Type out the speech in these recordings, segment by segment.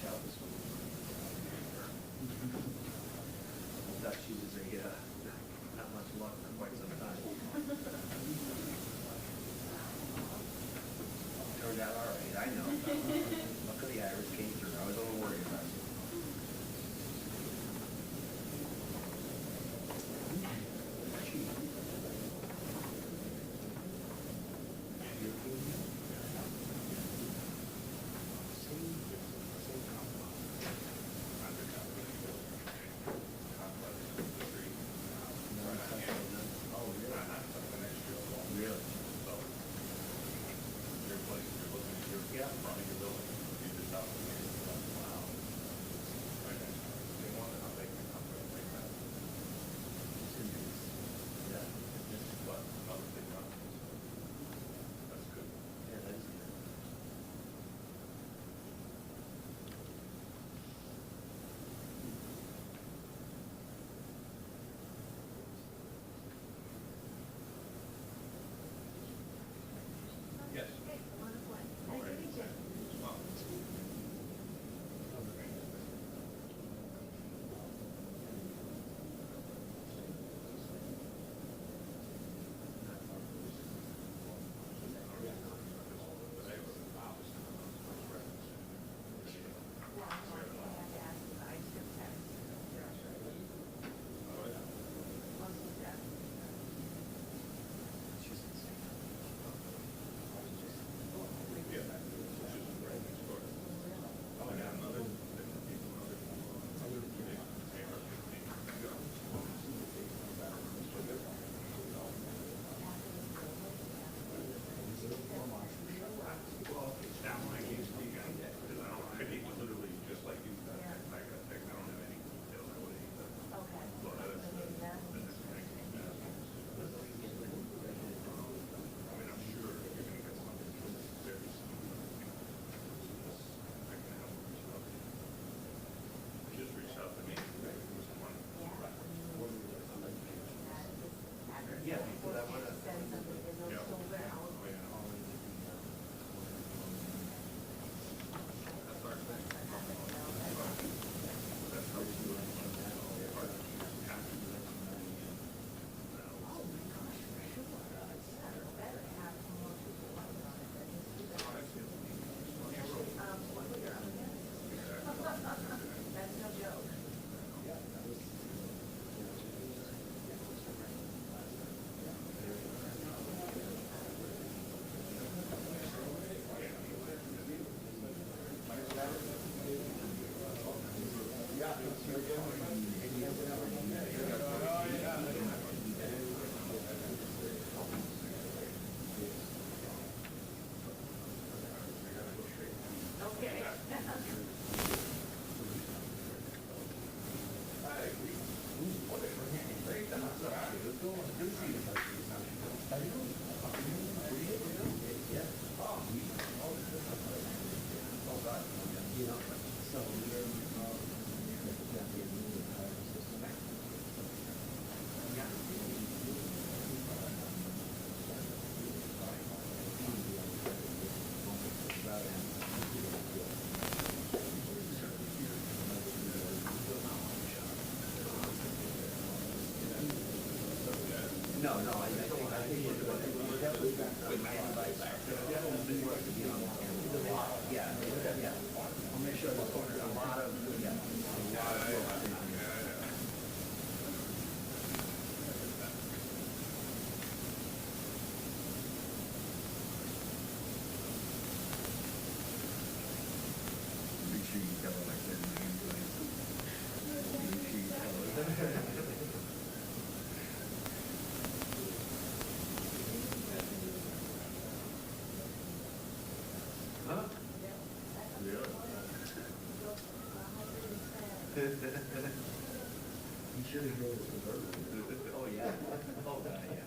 out this week. I thought she was not much luck for quite some time. Turned out all right, I know. Luckily, Iris came through. I was a little worried about it. No, I think we're definitely with my advice. There's definitely been work to be on the camera. Yeah. I'll make sure there's a lot of work. Make sure you tell her like that. Make sure you tell her. He should have drove the convertible. Oh, yeah. Oh, God, yeah.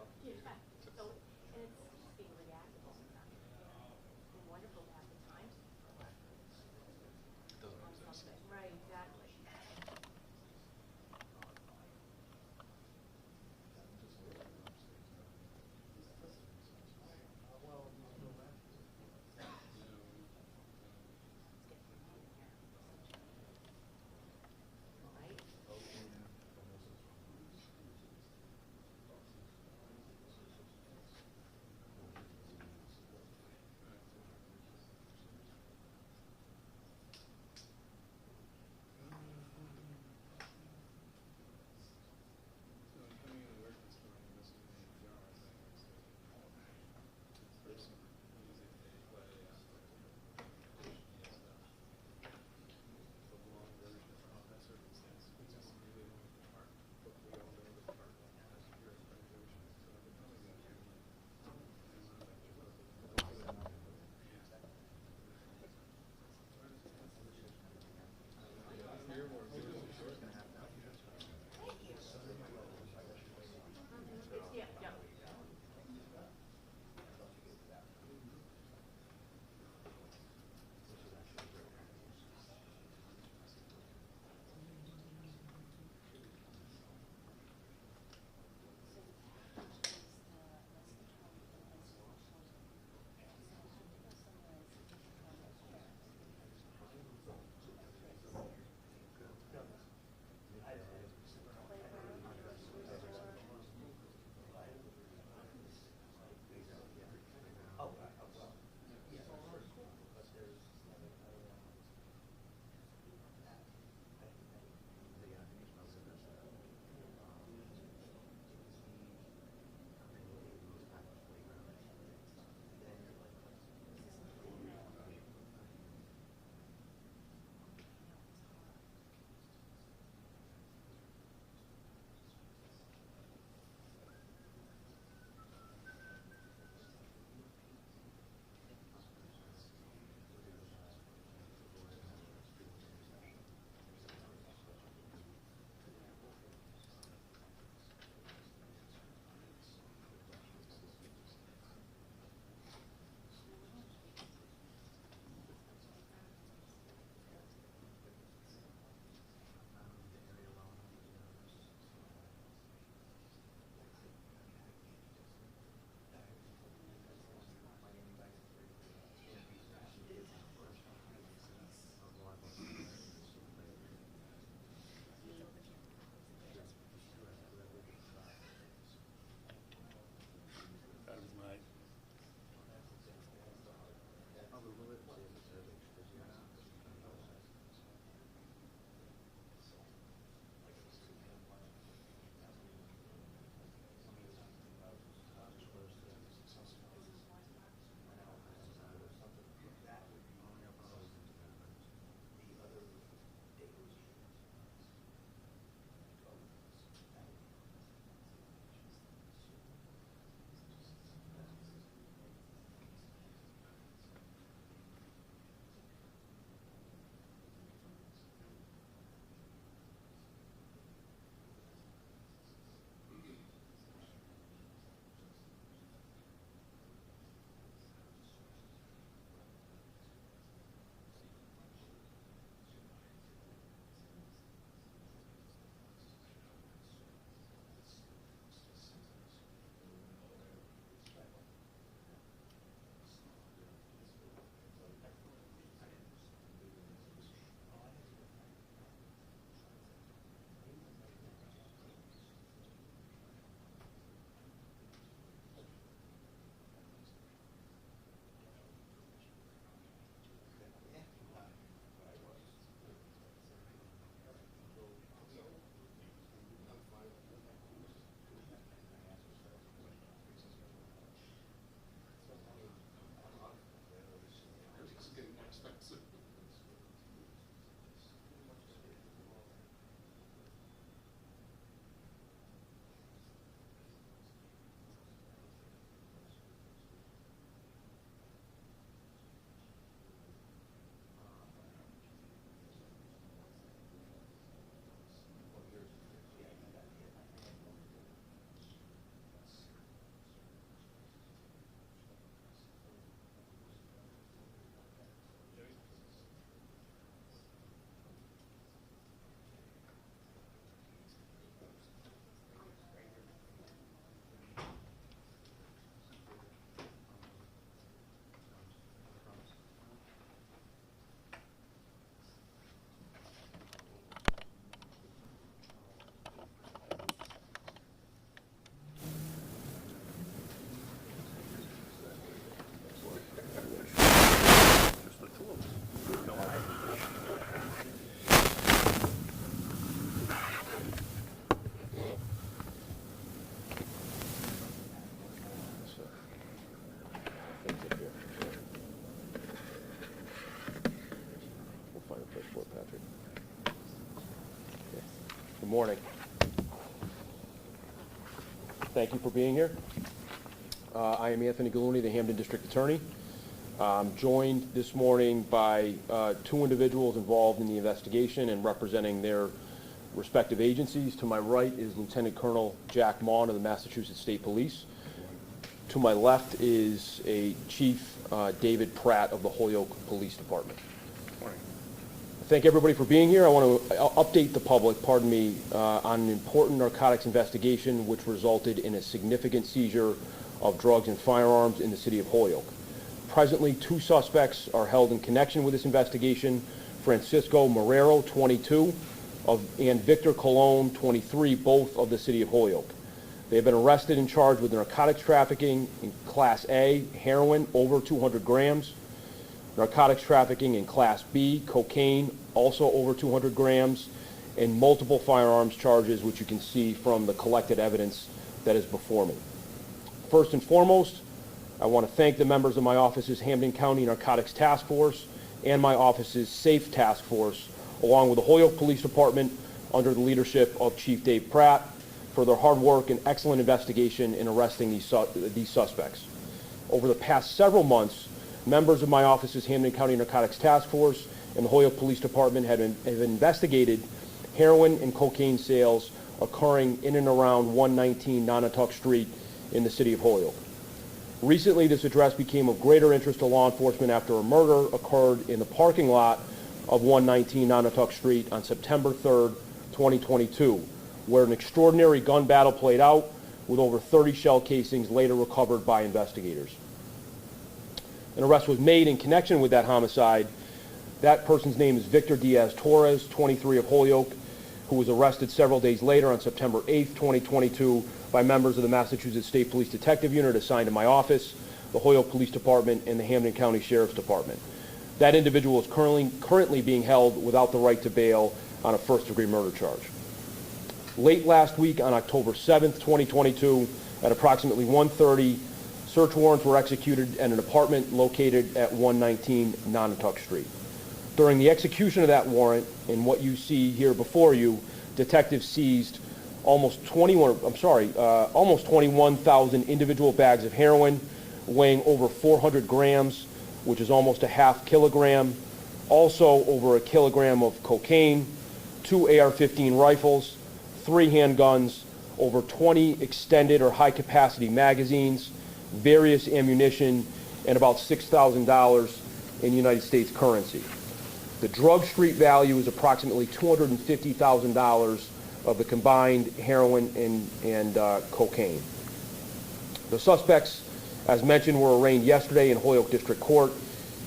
Yeah, so, and it's just being reactive all the time. It's wonderful to have the time to Doesn't on exist. something. Right, exactly. Let's get through here. Right? morning. Thank you for being here. I am Anthony Gulluni, the Hampden District Attorney. I'm joined this morning by two individuals involved in the investigation and representing their respective agencies. To my right is Lieutenant Colonel Jack Maughan of the Massachusetts State Police. To my left is a Chief David Pratt of the Holyoke Police Department. Thank everybody for being here. I want to update the public, on an important narcotics investigation which resulted in a significant seizure of drugs and firearms in the city of Holyoke. Presently, two suspects are held in connection with this investigation: Francisco Marrero, 22, and Victor Colon, 23, both of the city of Holyoke. They have been arrested and charged with narcotics trafficking in Class A, heroin, over 200 grams, narcotics trafficking in Class B, cocaine, also over 200 grams, and multiple firearms charges, which you can see from the collected evidence that is before me. First and foremost, I want to thank the members of my office's Hampden County Narcotics Task Force and my office's SAFE Task Force, along with the Holyoke Police Department under the leadership of Chief Dave Pratt, for their hard work and excellent investigation in arresting these suspects. Over the past several months, members of my office's Hampden County Narcotics Task Force and the Holyoke Police Department have investigated heroin and cocaine sales occurring in and around 119 Nonotuck Street in the city of Holyoke. Recently, this address became of greater interest to law enforcement after a murder occurred in the parking lot of 119 Nonotuck Street on September 3rd, 2022, where an extraordinary gun battle played out with over 30 shell casings later recovered by investigators. An arrest was made in connection with that homicide. That person's name is Victor Diaz-Torres, 23, of Holyoke, who was arrested several days later on September 8th, 2022, by members of the Massachusetts State Police Detective Unit assigned to my office, the Holyoke Police Department, and the Hampden County Sheriff's Department. That individual is currently being held without the right to bail on a first-degree murder charge. Late last week, on October 7th, 2022, at approximately 1:30, search warrants were executed at an apartment located at 119 Nonotuck Street. During the execution of that warrant, and what you see here before you, detectives seized almost 21,000 individual bags of heroin weighing over 400 grams, which is almost a half kilogram. Also over a kilogram of cocaine, 2 AR-15 rifles, 3 handguns, over 20 extended or high-capacity magazines, various ammunition, and about $6,000 in United States currency. The drug street value is approximately $250,000 of the combined heroin and cocaine. The suspects, as mentioned, were arraigned yesterday in Holyoke District Court.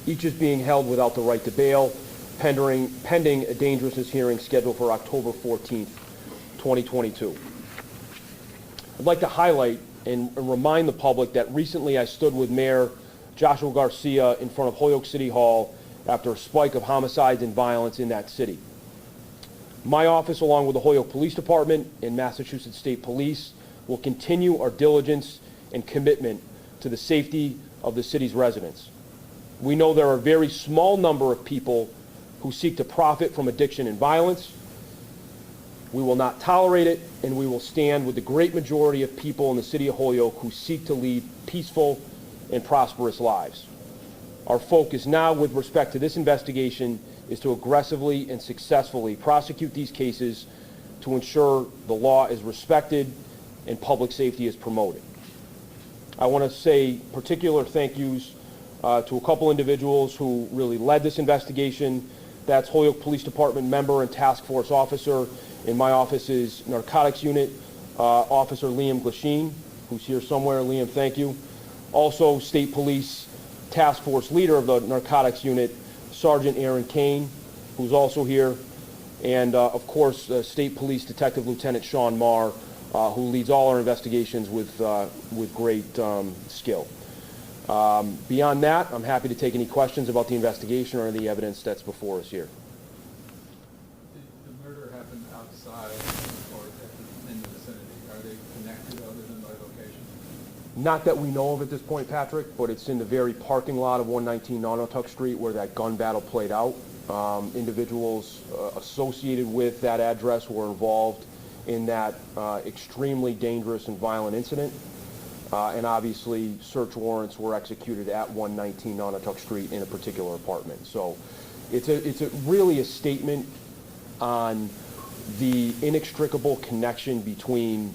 Each is being held without the right to bail, pending a dangerousness hearing scheduled for October 14th, 2022. I'd like to highlight and remind the public that recently I stood with Mayor Joshua Garcia in front of Holyoke City Hall after a spike of homicides and violence in that city. My office, along with the Holyoke Police Department and Massachusetts State Police, will continue our diligence and commitment to the safety of the city's residents. We know there are a very small number of people who seek to profit from addiction and violence. We will not tolerate it, and we will stand with the great majority of people in the city of Holyoke who seek to lead peaceful and prosperous lives. Our focus now with respect to this investigation is to aggressively and successfully prosecute these cases to ensure the law is respected and public safety is promoted. I want to say particular thank yous to a couple individuals who really led this investigation. That's Holyoke Police Department member and task force officer in my office's narcotics unit, Officer Liam Glasheen, who's here somewhere. Liam, thank you. Also, State Police Task Force leader of the narcotics unit, Sergeant Aaron Kane, who's also here, and of course, State Police Detective Lieutenant Sean Marr, who leads all our investigations with great skill. Beyond that, I'm happy to take any questions about the investigation or the evidence that's before us here. The murder happened outside or in the vicinity. Are they connected other than by location? Not that we know of at this point, Patrick, but it's in the very parking lot of 119 Nonotuck Street where that gun battle played out. Individuals associated with that address were involved in that extremely dangerous and violent incident. And obviously, search warrants were executed at 119 Naugatuck Street in a particular apartment. So it's really a statement on the inextricable connection between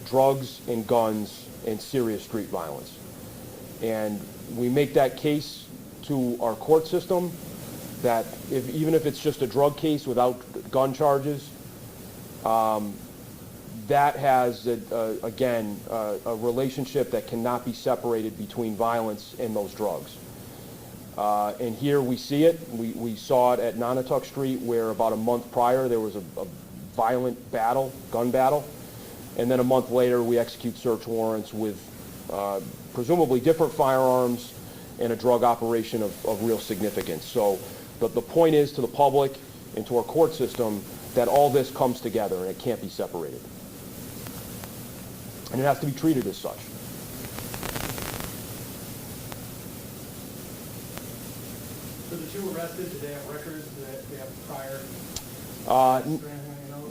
drugs and guns and serious street violence. And we make that case to our court system that even if it's just a drug case without gun charges, that has, again, a relationship that cannot be separated between violence and those drugs. And here we see it. We saw it at Naugatuck Street, where about a month prior there was a violent battle, gun battle, and then a month later we execute search warrants with presumably different firearms and a drug operation of real significance. So the point is to the public and to our court system that all this comes together and it can't be separated. And it has to be treated as such. So the two arrested, did they have records, did they have prior?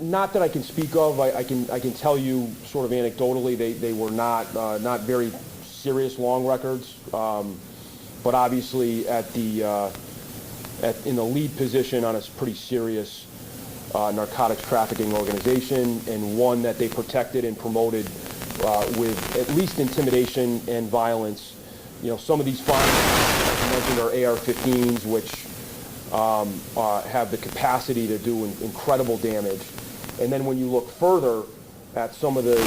Not that I can speak of. I can tell you sort of anecdotally they were not very serious long records, but obviously in the lead position on a pretty serious narcotics trafficking organization, and one that they protected and promoted with at least intimidation and violence. You know, some of these firearms, as I mentioned, are AR-15s, which have the capacity to do incredible damage. And then when you look further at some of those in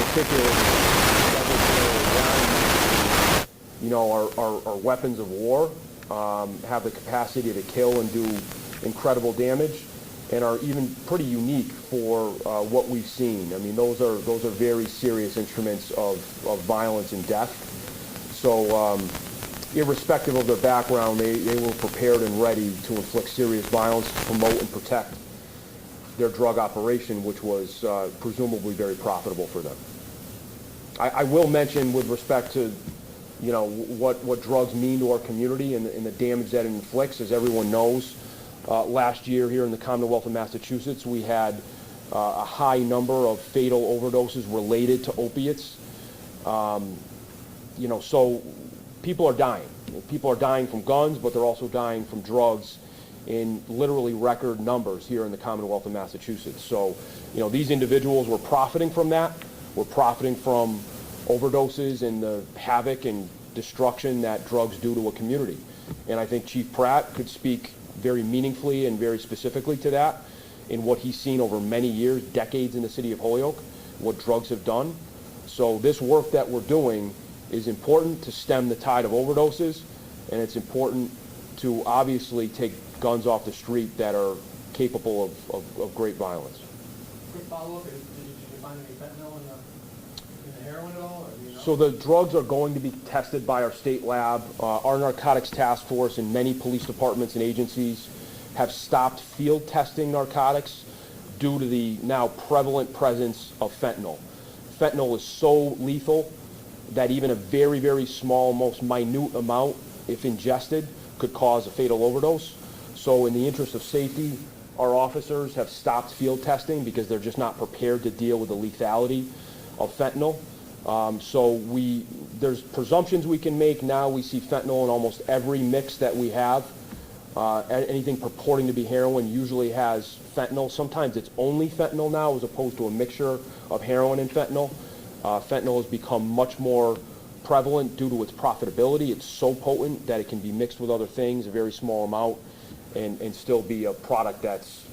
particular, you know, are weapons of war, have the capacity to kill and do incredible damage, and are even pretty unique for what we've seen. I mean, those are very serious instruments of violence and death. So irrespective of their background, they were prepared and ready to inflict serious violence to promote and protect their drug operation, which was presumably very profitable for them. I will mention, with respect to, you know, what drugs mean to our community and the damage that it inflicts, as everyone knows, last year here in the Commonwealth of Massachusetts, we had a high number of fatal overdoses related to opiates. You know, so people are dying. People are dying from guns, but they're also dying from drugs in literally record numbers here in the Commonwealth of Massachusetts. So, you know, these individuals were profiting from that. We're profiting from overdoses and the havoc and destruction that drugs do to a community. And I think Chief Pratt could speak very meaningfully and very specifically to that in what he's seen over many years, decades in the city of Holyoke, what drugs have done. So this work that we're doing is important to stem the tide of overdoses, and it's important to obviously take guns off the street that are capable of great violence. Quick follow-up, did you find any fentanyl in the heroin at all? Or do you know? So the drugs are going to be tested by our state lab. Our narcotics task force and many police departments and agencies have stopped field testing narcotics due to the now prevalent presence of fentanyl. Fentanyl is so lethal that even a very, very small, most minute amount, if ingested, could cause a fatal overdose. So in the interest of safety, our officers have stopped field testing because they're just not prepared to deal with the lethality of fentanyl. So there's presumptions we can make. Now we see fentanyl in almost every mix that we have. Anything purporting to be heroin usually has fentanyl. Sometimes it's only fentanyl now as opposed to a mixture of heroin and fentanyl. Fentanyl has become much more prevalent due to its profitability. It's so potent that it can be mixed with other things, a very small amount, and still be a product that's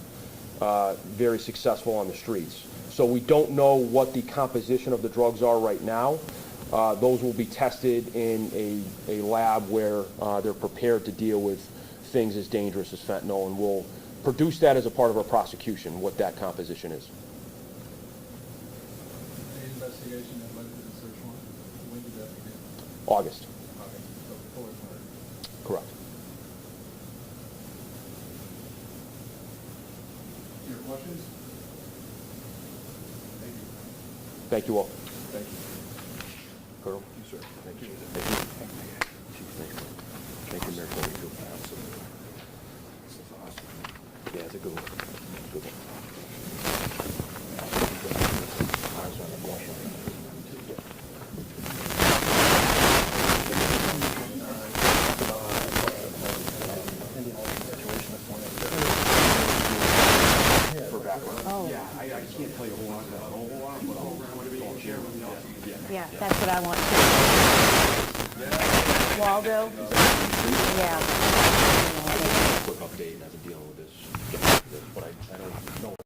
very successful on the streets. So we don't know what the composition of the drugs are right now. Those will be tested in a lab where they're prepared to deal with things as dangerous as fentanyl, and we'll produce that as a part of our prosecution, what that composition is. The investigation that led to the search warrant, when did that begin? August. Okay, so before it's murder. Correct. Your questions? Thank you. Thank you all. Thank you. Colonel? You, sir. Thank you. Thank you. Chief, thank you. Thank you, Mayor. Thank you. This is awesome. Yeah, it's a good one. Good one. For background. Oh. Yeah, I can't tell you a whole lot, but I'll share with you. Yeah, that's what I want too. Waldo? Yeah. Quick update, I've been dealing with this, but I don't know